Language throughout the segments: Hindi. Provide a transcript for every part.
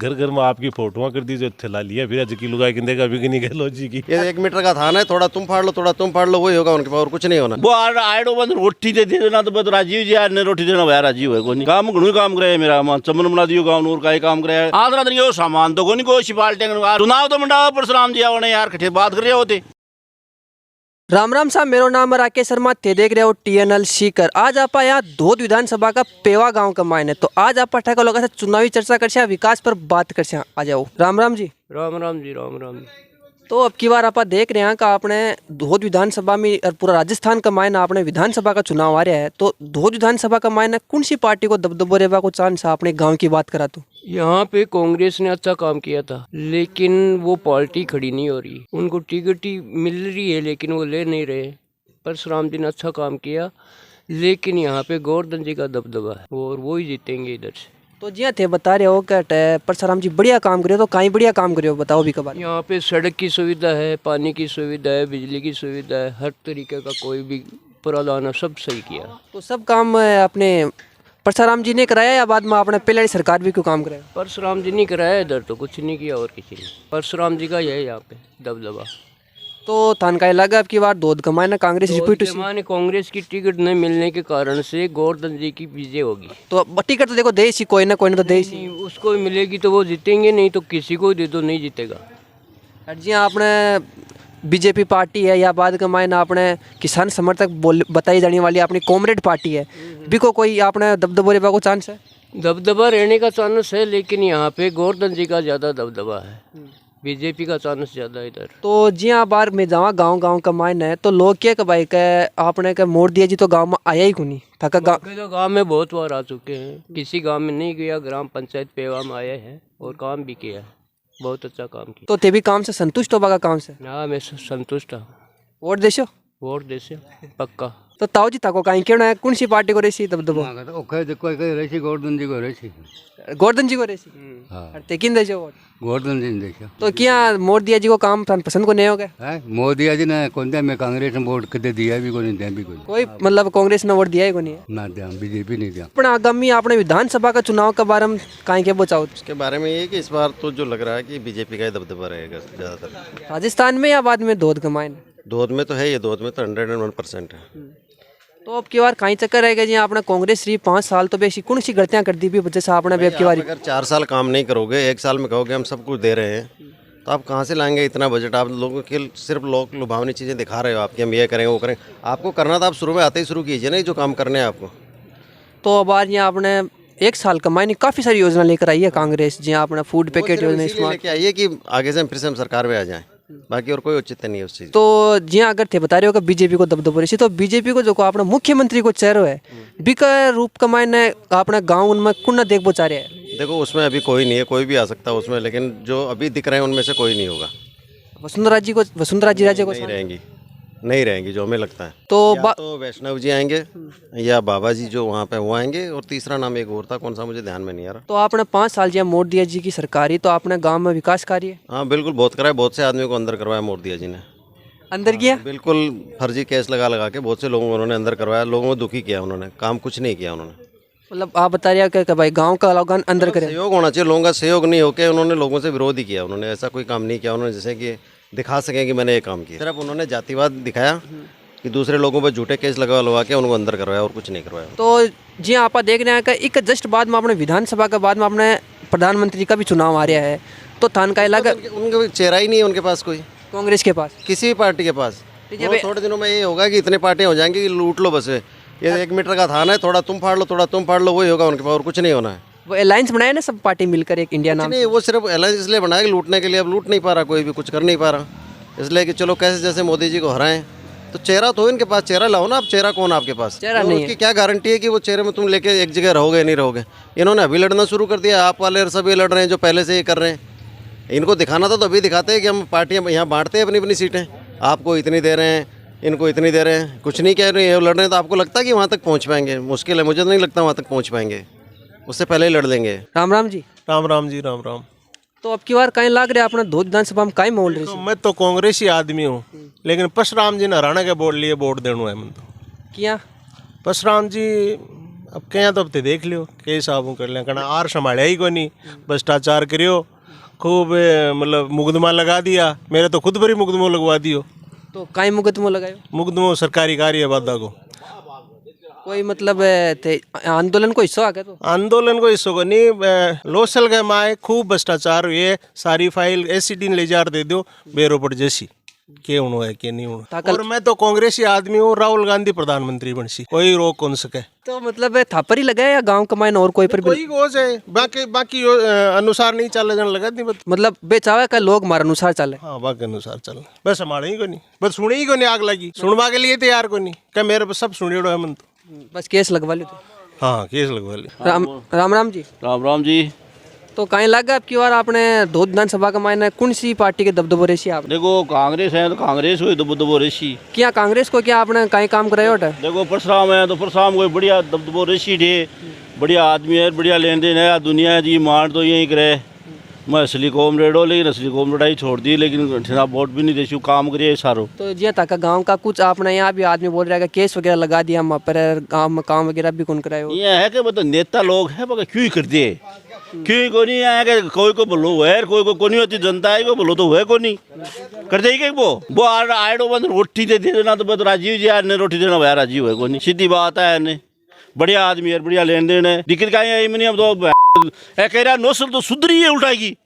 घर घर में आपकी फोटोआं कर दी जो थैला लिया फिर आज की लुगाई किंदे का भी नहीं गलो जी की ये 1 मीटर का थाना है, थोड़ा तुम फाड़ लो थोड़ा तुम फाड़ लो, वही होगा उनके पास, और कुछ नहीं होना। वो आड़ो बंद रोटी दे देना तो बस राजीव जी आज ने रोटी देना भया राजीव है कोनी काम घणु काम करे मेरा मन चमन बना दियो गांव नूर का ही काम करे आदरा दिन सामान तो कोनी को शिपाल टेंग चुनाव तो मंडा परशुराम जी आवने यार कठे बात कर रहे होते। राम राम साहब, मेरा नाम है राकेश शर्मा, थे देख रहे हो TNL सीकर। आज आप यहाँ धोद विधानसभा का पेवा गांव का मायने, तो आज आप ठेका लोगों से चुनावी चर्चा कर विकास पर बात कर। आ जाओ। राम राम जी। राम राम जी राम राम। तो अब की बार आप देख रहे हैं कि आपने धोद विधानसभा में और पूरा राजस्थान का मायने आपने विधानसभा का चुनाव आ रहा है, तो धोद विधानसभा का मायने कौन सी पार्टी को दबदबो रेवा को चांस है? अपने गाँव की बात करा तो यहाँ पे कांग्रेस ने अच्छा काम किया था, लेकिन वो पार्टी खड़ी नहीं हो रही। उनको टिकट ही मिल रही है लेकिन वो ले नहीं रहे। परशुराम जी ने अच्छा काम किया, लेकिन यहाँ पे गोवर्धन जी का दबदबा है और वो ही जीतेंगे इधर से। तो जी थे बता रहे हो कि परशुराम जी बढ़िया काम करे, तो कहीं बढ़िया काम करे बताओ भी कबार। यहाँ पे सड़क की सुविधा है, पानी की सुविधा है, बिजली की सुविधा है, हर तरीके का कोई भी प्रावधान सब सही किया। तो सब काम अपने परशुराम जी ने कराया या बाद में आपने पहले सरकार भी क्यों काम कराया? परशुराम जी ने कराया इधर, तो कुछ नहीं किया और किसी ने। परशुराम जी का यही यहाँ पे दबदबा। तो थान का लगा अब की बार दूध कमाए ना कांग्रेस रिपीट माने कांग्रेस की टिकट नहीं मिलने के कारण से गोवर्धन जी की विजय होगी। तो टिकट तो देखो देश ही कोई ना तो देश ही। उसको मिलेगी तो वो जीतेंगे, नहीं तो किसी को दे दो नहीं जीतेगा। जी आपने बीजेपी पार्टी है या बाद कमाए ना आपने किसान समर्थक बताई जाने वाली अपनी कॉमरेड पार्टी है, भी कोई आपने दबदबो रेबा को चांस है? दबदबा रहने का चांस है, लेकिन यहाँ पे गोवर्धन जी का ज़्यादा दबदबा है, बीजेपी का चांस ज़्यादा इधर। तो जी हाँ बार में जावा गांव का मायने है, तो लोग क्या भाई के आपने के मोड़ दिया जी तो गांव में आया ही नहीं थका गाँव में बहुत बार आ चुके हैं, किसी गाँव में नहीं गया, ग्राम पंचायत पेवा में आए हैं और काम भी किया, बहुत अच्छा काम किया। तो ते भी काम से संतुष्ट हो बागा काम से? हाँ मैं संतुष्ट हूँ। वोट देशो? वोट देशो पक्का। तो ताऊ जी ताको कहीं क्यों है कौन सी पार्टी को रेसी दबदबो? गोवर्धन जी को रेसी। गोवर्धन जी को रेसी? हाँ तेकिन देशो वोट? गोवर्धन जी देखो। तो क्या मोदी जी को काम पसंद को नहीं हो गया? मोदी जी ने कौन दिया? मैं कांग्रेस ने वोट कदे दिया भी को नहीं दिया भी कोई मतलब कांग्रेस ने वोट दिया ही को नहीं है ना दिया, बीजेपी नहीं दिया। अपना आगामी आपने विधानसभा का चुनाव के बारे में कहीं के बचाओ? उसके बारे में ये कि इस बार तो जो लग रहा है कि बीजेपी का ही दबदबा रहेगा ज़्यादातर। राजस्थान में या बाद में धोद कमाए? धोद में तो है, ये धोद में तो 101% है। तो अब की बार कहीं चक्कर रहेगा जी आपने कांग्रेस रही 5 साल, तो बेसी कौन सी गलतियां कर दी भी वजह से आपने अब की बार? अगर 4 साल काम नहीं करोगे, 1 साल में कहोगे हम सब कुछ दे रहे हैं, तो आप कहाँ से लाएंगे इतना बजट? आप लोगों के सिर्फ लोग लुभावनी चीज़ें दिखा रहे हो आपकी, हम ये करेंगे वो करेंगे। आपको करना था, आप शुरू में आते ही शुरू कीजिए ना जो काम करने हैं आपको। तो अब आज यहाँ आपने 1 साल कमाई नहीं, काफ़ी सारी योजना लेकर आई है कांग्रेस, जी आपने फूड पैकेट योजना लेके आइए कि आगे से फिर से हम सरकार में आ जाएं, बाकी और कोई औचित्य नहीं है उस चीज़। तो जी अगर थे बता रहे हो कि बीजेपी को दबदबो रही, तो बीजेपी को जो को अपना मुख्यमंत्री को चेहरा है बिका रूप कमाए ने अपने गाँव उनमें कुन देख बचा रहे हैं? देखो उसमें अभी कोई नहीं है, कोई भी आ सकता है उसमें, लेकिन जो अभी दिख रहे हैं उनमें से कोई नहीं होगा। वसुंधरा जी राजे को नहीं रहेंगी जो हमें लगता है। तो वैष्णव जी आएंगे या बाबा जी जो वहाँ पे वो आएंगे, और तीसरा नाम एक और था, कौन सा मुझे ध्यान में नहीं आ रहा। तो आपने 5 साल जब मोदी जी की सरकारी, तो आपने गांव में विकास कार्य? हाँ बिल्कुल बहुत कराया, बहुत से आदमी को अंदर करवाया मोदी जी ने। अंदर किया? बिल्कुल फर्जी केस लगा के बहुत से लोगों को उन्होंने अंदर करवाया, लोगों को दुखी किया उन्होंने, काम कुछ नहीं किया उन्होंने। मतलब आप बता रहे हैं कि भाई गांव का लोग अंदर करें? सहयोग होना चाहिए, लोगों का सहयोग नहीं होकर उन्होंने लोगों से विरोध ही किया। उन्होंने ऐसा कोई काम नहीं किया उन्होंने जैसे कि दिखा सकें कि मैंने ये काम किया। सिर्फ उन्होंने जातिवाद दिखाया कि दूसरे लोगों पर झूठे केस लगा के उनको अंदर करवाया, और कुछ नहीं करवाया। तो जी आप देख रहे हैं कि एक जस्ट बाद में अपने विधानसभा के बाद में अपने प्रधानमंत्री का भी चुनाव आ रहा है, तो थान का लगा उनका चेहरा ही नहीं है उनके पास, कोई कांग्रेस के पास, किसी भी पार्टी के पास। थोड़े दिनों में ये होगा कि इतने पार्टियां हो जाएंगी कि लूट लो बस। ये 1 मीटर का थाना है, थोड़ा तुम फाड़ लो थोड़ा तुम फाड़ लो, वही होगा उनके पास, और कुछ नहीं होना है। वो अलायंस बनाया ना सब पार्टी मिलकर एक इंडिया नाम नहीं, वो सिर्फ अलायंस इसलिए बनाया कि लूटने के लिए। अब लूट नहीं पा रहा कोई भी, कुछ कर नहीं पा रहा, इसलिए कि चलो कैसे जैसे मोदी जी को हराएं। तो चेहरा तो इनके पास, चेहरा लाओ ना। अब चेहरा कौन आपके पास? चेहरा नहीं है। उसकी क्या गारंटी है कि वो चेहरे में तुम लेके एक जगह रहोगे नहीं रहोगे? इन्होंने अभी लड़ना शुरू कर दिया, आप वाले सभी लड़ रहे हैं जो पहले से ये कर रहे हैं। इनको दिखाना था तो अभी दिखाते हैं कि हम पार्टियां यहाँ बांटते हैं अपनी अपनी सीटें, आपको इतनी दे रहे हैं, इनको इतनी दे रहे हैं, कुछ नहीं कह रहे हैं, लड़ रहे हैं। तो आपको लगता है कि वहाँ तक पहुँच पाएंगे? मुश्किल है, मुझे तो नहीं लगता वहाँ तक पहुँच पाएंगे, उससे पहले ही लड़ लेंगे। राम राम जी। राम राम जी राम राम। तो अब की बार कहीं लग रहा है अपना धोद विधानसभा में कहीं मोल रही? तो मैं तो कांग्रेसी आदमी हूँ, लेकिन परशुराम जी ने हरियाणा के बोर्ड लिए वोट देना है मन तो। क्या परशुराम जी अब क्या तो अब ते देख लियो के हिसाब कर लें कहना आर संभालिया ही कोई नहीं, भ्रष्टाचार करियो खूब, मतलब मुकदमा लगा दिया, मेरे तो खुद पर ही मुकदमो लगवा दियो। तो काई मुकदमो लगायो? मुकदमो सरकारी कार्य वादा को कोई मतलब थे आंदोलन को हिस्सा आ गया? तो आंदोलन को हिस्सों को नहीं, लोसल के माए खूब भ्रष्टाचार हुए, सारी फाइल एससीडी ले जार दे दो बेरोपट जैसी के उन्हों है के नहीं उन्हों। और मैं तो कांग्रेसी आदमी हूँ, राहुल गांधी प्रधानमंत्री बन सी, कोई रोक कौन सके। तो मतलब थापर ही लगा है या गांव कमाइन और कोई पर भी? कोई गोज है, बाकी बाकी अनुसार नहीं चल जाने लगा नहीं, मतलब बेचावा का लोग मार अनुसार चले। हाँ बाकी अनुसार चल, बस हमारे ही को नहीं, बस सुने ही को नहीं, आग लगी सुनवा के लिए तैयार को नहीं, क्या मेरे पर सब सुने है मन तो बस केस लगवा लो। तो हाँ केस लगवा ले। राम जी। राम जी। तो कहीं लगा अब की बार आपने दो विधानसभा का मायने कौन सी पार्टी के दबदबो रेसी आप? देखो कांग्रेस है तो कांग्रेस को दबदबो रेसी। क्या कांग्रेस को क्या आपने कहीं काम कराया होता? देखो परशुराम है तो परशुराम को बढ़िया दबदबो रेसी थे, बढ़िया आदमी है, बढ़िया लेन देन है, दुनिया जी मान तो यही करे। मैं असली कॉमरेड हो, लेकिन असली कॉमरेड ही छोड़ दी, लेकिन वोट भी नहीं देती, काम करिए सारो। तो जी तक गांव का कुछ आपने यहाँ भी आदमी बोल रहा है कि केस वगैरह लगा दिया हम पर, गांव में काम वगैरह भी कौन कराए? ये है कि मतलब नेता लोग है मगर क्यों कर दिए, क्यों को नहीं है कि कोई को बोलो है, कोई को नहीं होती, जनता है को बोलो तो है को नहीं कर देगी वो आड़ो बंद रोटी दे देना तो बस राजीव जी यार ने रोटी देना भैया राजीव है को नहीं, सीधी बात है ने बढ़िया आदमी है, बढ़िया लेन देन है, दिक्कत का है मैंने अब तो कह रहा नौसल तो सुधरी है उल्टाएगी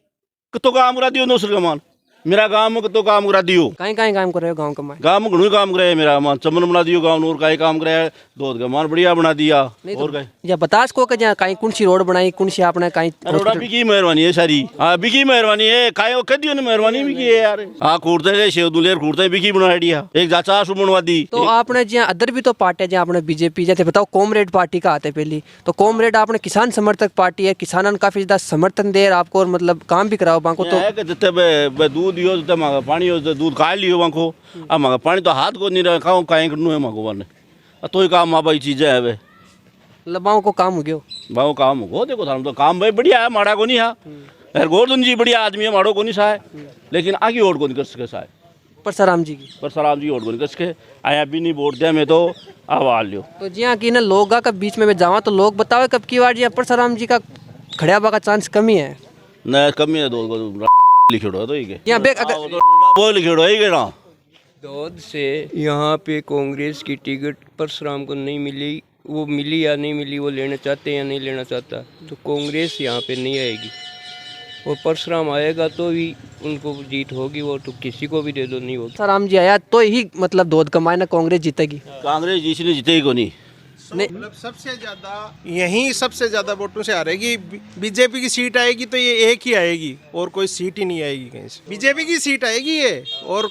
तो काम करा दियो, नौसल का मान मेरा गांव में तो काम करा दियो। कहीं कहीं काम कर रहे हो गांव का मान? गांव में घणु काम कराया मेरा मान, चमन बना दियो गांव और कहीं काम कराया, दूध का मान बढ़िया बना दिया। और कहीं या बतास को कि जहाँ कहीं कौन सी रोड बनाई, कौन सी आपने कहीं रोड़ा भी की मेहरबानी है सारी, हाँ भी की मेहरबानी है, काहे कह दियो ने मेहरबानी भी की है यार। हाँ कूड़ते रहे शेव दुलेर कूड़ते भी की बना दिया, एक जाचा सु बनवा दी। तो आपने जहाँ अदर भी तो पार्टी जहाँ आपने बीजेपी जैसे बताओ कॉमरेड पार्टी का आते पहली, तो कॉमरेड आपने किसान समर्थक पार्टी है, किसानों ने काफी ज्यादा समर्थन दे आपको और मतलब काम भी कराओ बाको। तो जितने दूध दियो जितने मांगा पानी हो दूध खा लियो बाको, अब मांगा पानी तो हाथ को नहीं रखा काहे करनू है मांगो बने तो ही काम भाई चीजें है वे लबाओं को काम हो गयो बाबू काम हो। देखो थाम तो काम भाई बढ़िया है, माड़ा को नहीं है यार, गोवर्धन जी बढ़िया आदमी है, माड़ो को नहीं साय, लेकिन आगे वोट को नहीं कर सके साय परशुराम जी की, परशुराम जी वोट को नहीं कर सके, आया भी नहीं वोट दिया मैं तो आवाज लियो। तो जी हाँ की ना लोग का बीच में मैं जावा तो लोग बताओ कब की बार जी परशुराम जी का खड़ा बा का चांस कमी है? न कमी है, दो लिखिड़ो तो यहाँ बे अगर वो लिखिड़ो है ना दौद से यहाँ पे कांग्रेस की टिकट परशुराम को नहीं मिली, वो मिली या नहीं मिली, वो लेना चाहते या नहीं लेना चाहता, तो कांग्रेस यहाँ पे नहीं आएगी। और परशुराम आएगा तो ही उनको जीत होगी, वो तो किसी को भी दे दो नहीं होगी। परशुराम जी आया तो ही मतलब दूध कमाए ना कांग्रेस जीतेगी। कांग्रेस जिसने जीतेगी को नहीं, मतलब सबसे ज्यादा यही सबसे ज्यादा वोटों से हारेगी। बीजेपी की सीट आएगी तो ये एक ही आएगी और कोई सीट ही नहीं आएगी कहीं से, बीजेपी की सीट आएगी ये, और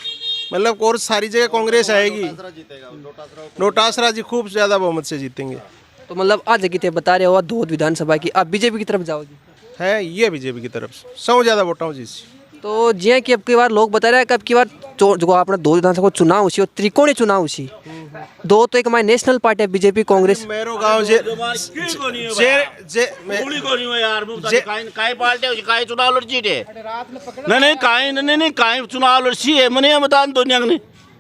मतलब और सारी जगह कांग्रेस आएगी। नोटासरा जी खूब ज्यादा बहुमत से जीतेंगे। तो मतलब आज की बता रहे हो दूध विधानसभा की आप बीजेपी की तरफ जाओगी? है ये बीजेपी की तरफ से 100 ज्यादा वोटां जी। तो जी कि अब की बार लोग बता रहे हैं कि अब की बार जो आपने दो विधानसभा चुनाव उसी और त्रिकोणीय चुनाव उसी दो, तो एक हमारी नेशनल पार्टी है बीजेपी कांग्रेस। मेरो गांव जे चुनाव लड़ची नहीं चुनाव लड़ची है मने बता दुनिया ने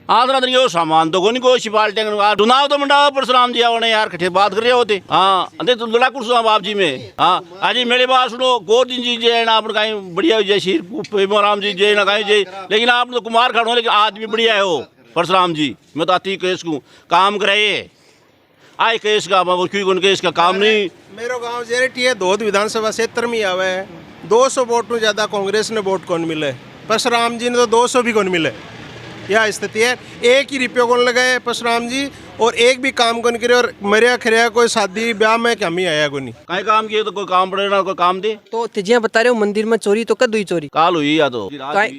आदरा यो सामान तो कोनी को पार्टी चुनाव तो मंडा परशुराम जी आवने यार कठे बात कर रहे होते। हाँ अंदर तो लड़ा कुछ बाप जी में। हाँ आज मेरे बात सुनो, गोवर्धन जी जय ना आपने कहीं बढ़िया जय श्री राम जी जय ना कहीं जय, लेकिन आप तो कुमार खड़ो, लेकिन आदमी बढ़िया है हो परशुराम जी। मैं तो आती केस को काम कराइए आए केस का क्यों केस का काम नहीं। मेरो गांव जेरेटी है दौद विधानसभा क्षेत्र में आवे है, 200 वोट में ज्यादा कांग्रेस ने वोट कौन मिले, परशुराम जी ने तो 200 भी कौन मिले। यह स्थिति है, एक ही रुपये कौन लगाए परशुराम जी और एक भी काम कौन करे, और मरिया खरिया कोई शादी ब्याह में कम ही आया कोई कहीं काम किए तो कोई काम पड़े ना कोई काम दे। तो तिजिया बता रहे हो मंदिर में चोरी तो कद हुई चोरी? काल हुई या तो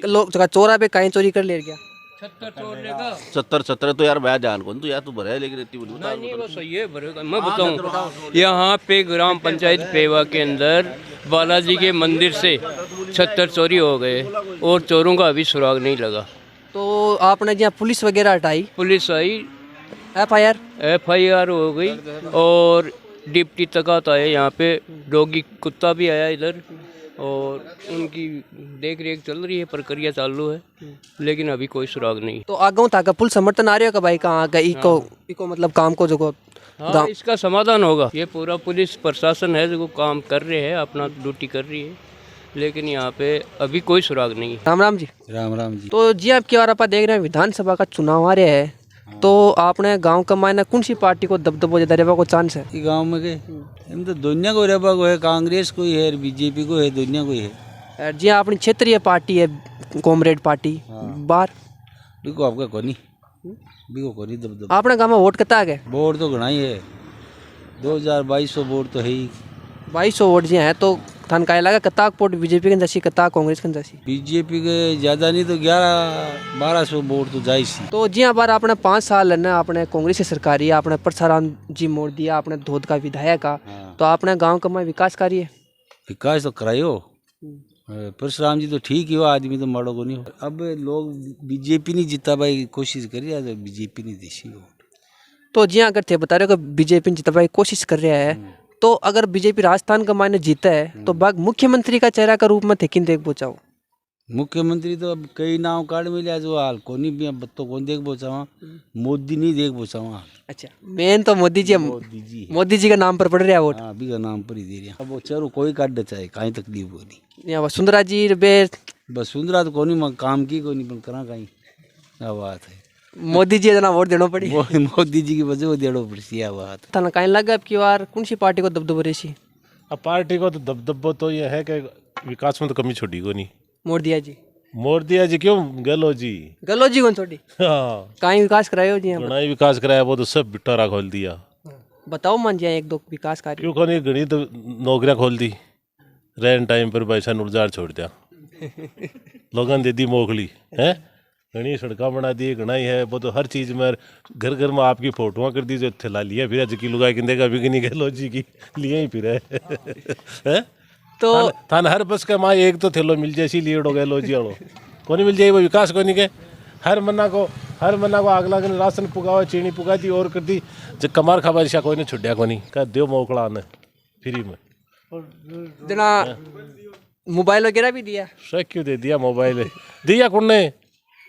लोग चोरा पे कहीं चोरी कर ले गया 70 तो यार मैं जान कौन तो यार तू भरे, लेकिन इतनी नहीं वो सही है भरेगा। मैं बताऊँ यहाँ पे ग्राम पंचायत पेवा के अंदर बालाजी के मंदिर से 76 चोरी हो गए और चोरों का अभी सुराग नहीं लगा। तो आपने जहाँ पुलिस वगैरह हटाई, पुलिस आई, FIR हो गई और डिप्टी तकात आए, यहाँ पे डॉगी कुत्ता भी आया इधर और उनकी देख रेख चल रही है, प्रक्रिया चालू है, लेकिन अभी कोई सुराग नहीं। तो आगे तक फुल समर्थन आ रही है कि भाई कहाँ इको मतलब काम को जो हाँ, इसका समाधान होगा। ये पूरा पुलिस प्रशासन है जो काम कर रहे हैं, अपना ड्यूटी कर रही है, लेकिन यहाँ पे अभी कोई सुराग नहीं है। राम राम जी। राम राम जी। तो जी आप बार आप देख रहे हैं विधानसभा का चुनाव आ रहा है, तो आपने गांव का मायना कौन सी पार्टी को दबदबो ज्यादा रहने को चांस है? गांव में के हम तो दुनिया को रहबा को है, कांग्रेस को ही है, बीजेपी को है, दुनिया को ही है। जी अपनी क्षेत्रीय पार्टी है कॉमरेड पार्टी बार बिको आपका कोनी बिको कोनी दब आपने गांव में वोट कितना आ गए? वोट तो घना ही है, 2200 वोट तो है ही। 2200 वोट जी हैं, तो थान का लगा कता वोट बीजेपी के जैसी कता कांग्रेस के जैसी? बीजेपी के ज़्यादा नहीं तो 1100-1200 वोट तो जाए सी। तो जी बार आपने 5 साल है ना आपने कांग्रेस की सरकार है, आपने परसाराम जी मोड़ दिया, आपने धोद का विधायक का, तो आपने गांव का में विकास कार्य है? विकास तो करायो, परशुराम जी तो ठीक ही हो, आदमी तो माड़ो को नहीं हो। अब लोग बीजेपी नहीं जीता भाई, कोशिश करी तो बीजेपी नहीं देसी हो। तो जी अगर थे बता रहे हो कि बीजेपी जितने की कोशिश कर रहा है, तो अगर बीजेपी राजस्थान का मायने जीता है तो बाग मुख्यमंत्री का चेहरा का रूप में थे किन देख बचाओ? मुख्यमंत्री तो अब कई नाव कार्ड मिले जो हाल कोनी भी अब तो कौन देख बचावा, मोदी नहीं देख बचावा। अच्छा मेन तो मोदी जी मोदी जी का नाम पर पड़ रहा है वोट। हाँ अभी का नाम पर ही दे रहा। अब वो चलो कोई काट चाहे कहीं तकलीफ हो नहीं। यहाँ वसुंधरा जी बे बस सुंदरा तो कोनी मैं काम की कोनी पर करा कहीं क्या बात है। मोदी जी जना वोट देना पड़ी, मोदी जी की वजह वो देड़ो पड़ी क्या बात है। थाना कहीं लगा अब की बार कौन सी पार्टी को दबदबो रेसी? अब पार्टी को तो दबदबो तो ये है कि विकास में तो कमी छोड़ी को नहीं। मोदिया जी मोदिया जी क्यों गलो जी कौन छोड़ी? हाँ कहीं विकास करायो जी? घना ही विकास कराया, वो तो सब बिटारा खोल दिया। बताओ मान जी एक दो विकास कार्य। क्यों को नहीं घनी तो नौकरियां खोल दी, रैन टाइम पर पैसा नुरजार छोड़ दिया, लोगों ने दे दी मोखली है, घनी सड़का बना दी, घना ही है वो तो हर चीज में घर घर में आपकी फोटोआं कर दी, जो थैला लिया फिर अज की लुगाई किंदे का भी नहीं गलो जी की लिए ही फिर है। तो थान हर बस का माँ एक तो थैलो मिल जाए, इसीलिए गए लो जी आड़ो को नहीं मिल जाए, वो विकास को नहीं के हर मन्ना को अगला दिन राशन पुगावा, चीनी पुगा दी और कर दी, जब कमार खा बादशाह कोई नहीं छुड़िया को नहीं कहा दो मोकला ने फ्री में जना मोबाइल वगैरह भी दिया। सही क्यों दे दिया मोबाइल दिया कौन ने,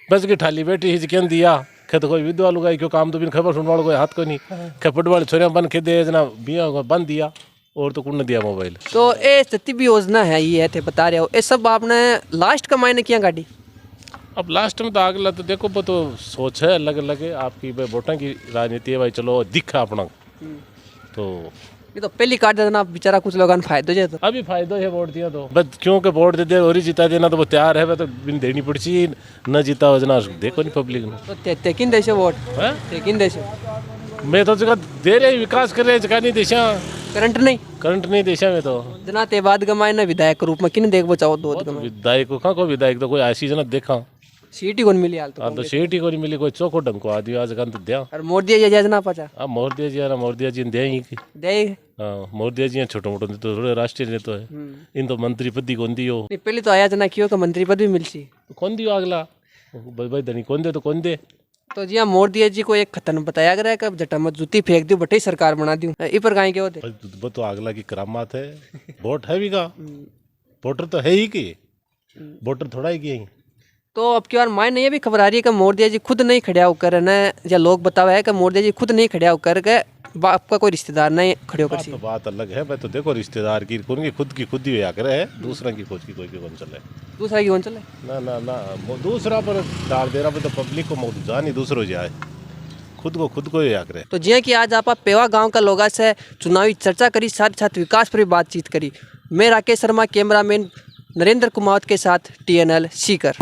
बस की ठाली बैठी हिचकन दिया खेत कोई विधवा लुगाई क्यों काम तो बिन खबर सुनवा कोई हाथ को नहीं खपट वाले छोरिया बन के दे जना बिया बन दिया और तो कुछ दिया मोबाइल। तो ये जितनी भी योजना है ये थे बता रहे हो, ये सब आपने लास्ट का मायने किया गाड़ी? अब लास्ट में तो अगला तो देखो वो तो सोच है अलग अलग है आपकी, भाई वोटा की राजनीति है भाई, चलो दिखा अपना तो ये तो पहली कार्ड देना बेचारा कुछ लोगों ने फायदा जाए तो अभी फायदा है वोट दिया तो बस क्योंकि वोट दे दे और ही जिता देना तो वो तैयार है, तो बिन देनी पड़ची न जीता हो जना देखो नहीं पब्लिक ने तो तेकिन देशे वोट तेकिन देशे मैं तो जगह दे रहे विकास कर रहे जगह नहीं देशा करंट नहीं देशा में तो जना ते बाद गमाए ना विधायक के रूप में किन देख बचाओ दो विधायक को कहाँ को विधायक तो कोई ऐसी जना देखा सीट ही कौन मिली हाल तो सीट ही कोई मिली, कोई चौको ढंग को आदमी आज तो दिया और मोदी जी जना पचा हाँ मोदी जी ना मोदी जी दे ही दे हाँ मोदी जी छोटो मोटो तो थोड़े राष्ट्रीय नेता है इन तो मंत्री पद ही कौन दियो नहीं पहले तो आया जना क्यों का मंत्री पद भी मिलसी कौन दियो अगला भाई धनी कौन दे तो कौन दे। तो जी हाँ मोदी जी को एक खतन बताया गया कि जटा मत जूती फेंक दी बटे सरकार बना दी इ पर गाय के होते वो तो अगला की करामात है, वोट है भी का वोटर तो है ही कि वोटर थोड़ा ही की। तो अब की बार मायने ये भी खबर आ रही है कि मोदी जी खुद नहीं खड़िया होकर न, या लोग बतावा है कि मोदी जी खुद नहीं खड़िया होकर के आपका कोई रिश्तेदार नहीं खड़े होकर तो बात अलग है भाई, तो देखो रिश्तेदार की कौन की खुद ही होया करे, दूसरा की खोज की कोई कौन चले, दूसरा की कौन चले ना दूसरा पर डाल दे रहा तो पब्लिक को जा नहीं दूसरों जाए, खुद को ही करे। तो जिया कि आज आप पेवा गांव का लोगों से चुनावी चर्चा करी, साथ साथ विकास पर भी बातचीत करी। मैं राकेश शर्मा, कैमरामैन नरेंद्र कुमार के साथ TNL सीकर।